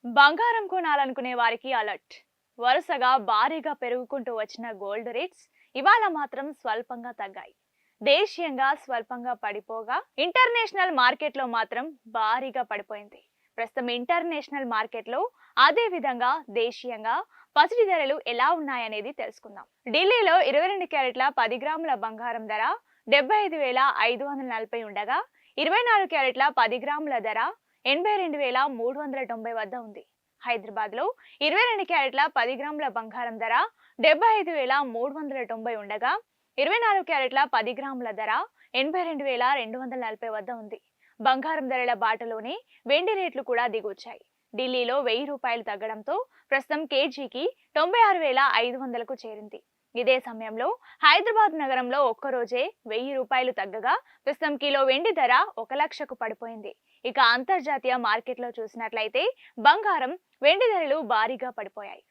బంగారం కొనాలనుకునే వారికి అలర్ట్. వరుసగా భారీగా పెరుగుకుంటూ వచ్చిన గోల్డ్ రేట్స్ ఇవాళ మాత్రం స్వల్పంగా తగ్గాయి. దేశీయంగా స్వల్పంగా పడిపోగా ఇంటర్నేషనల్ మార్కెట్లో మాత్రం భారీగా పడిపోయింది. ప్రస్తుతం ఇంటర్నేషనల్ మార్కెట్లో అదే విధంగా దేశీయంగా పసిడి ధరలు ఎలా ఉన్నాయనేది తెలుసుకుందాం. ఢిల్లీలో 22 క్యారెట్ల 10 గ్రాముల బంగారం ధర 75,540 ఉండగా 24 క్యారెట్ల 10 గ్రాముల ధర 82,390 వద్ద ఉంది. హైదరాబాద్ లో 22 క్యారెట్ల 10 గ్రాముల బంగారం ధర 75,390 ఉండగా 24 క్యారెట్ల 10 గ్రాముల ధర 82,240 వద్ద ఉంది. బంగారం ధరల బాటలోనే వెండి రేట్లు కూడా దిగొచ్చాయి. ఢిల్లీలో 1000 రూపాయలు తగ్గడంతో ప్రస్తుతం కేజీకి 96,500కు చేరింది. ఇదే సమయంలో హైదరాబాద్ నగరంలో ఒక్కరోజే 1000 రూపాయలు తగ్గగా ప్రస్తుతం కిలో వెండి ధర 1 లక్షకు పడిపోయింది. ఇక అంతర్జాతీయ మార్కెట్లో చూసినట్లయితే బంగారం, వెండి ధరలు భారీగా పడిపోయాయి.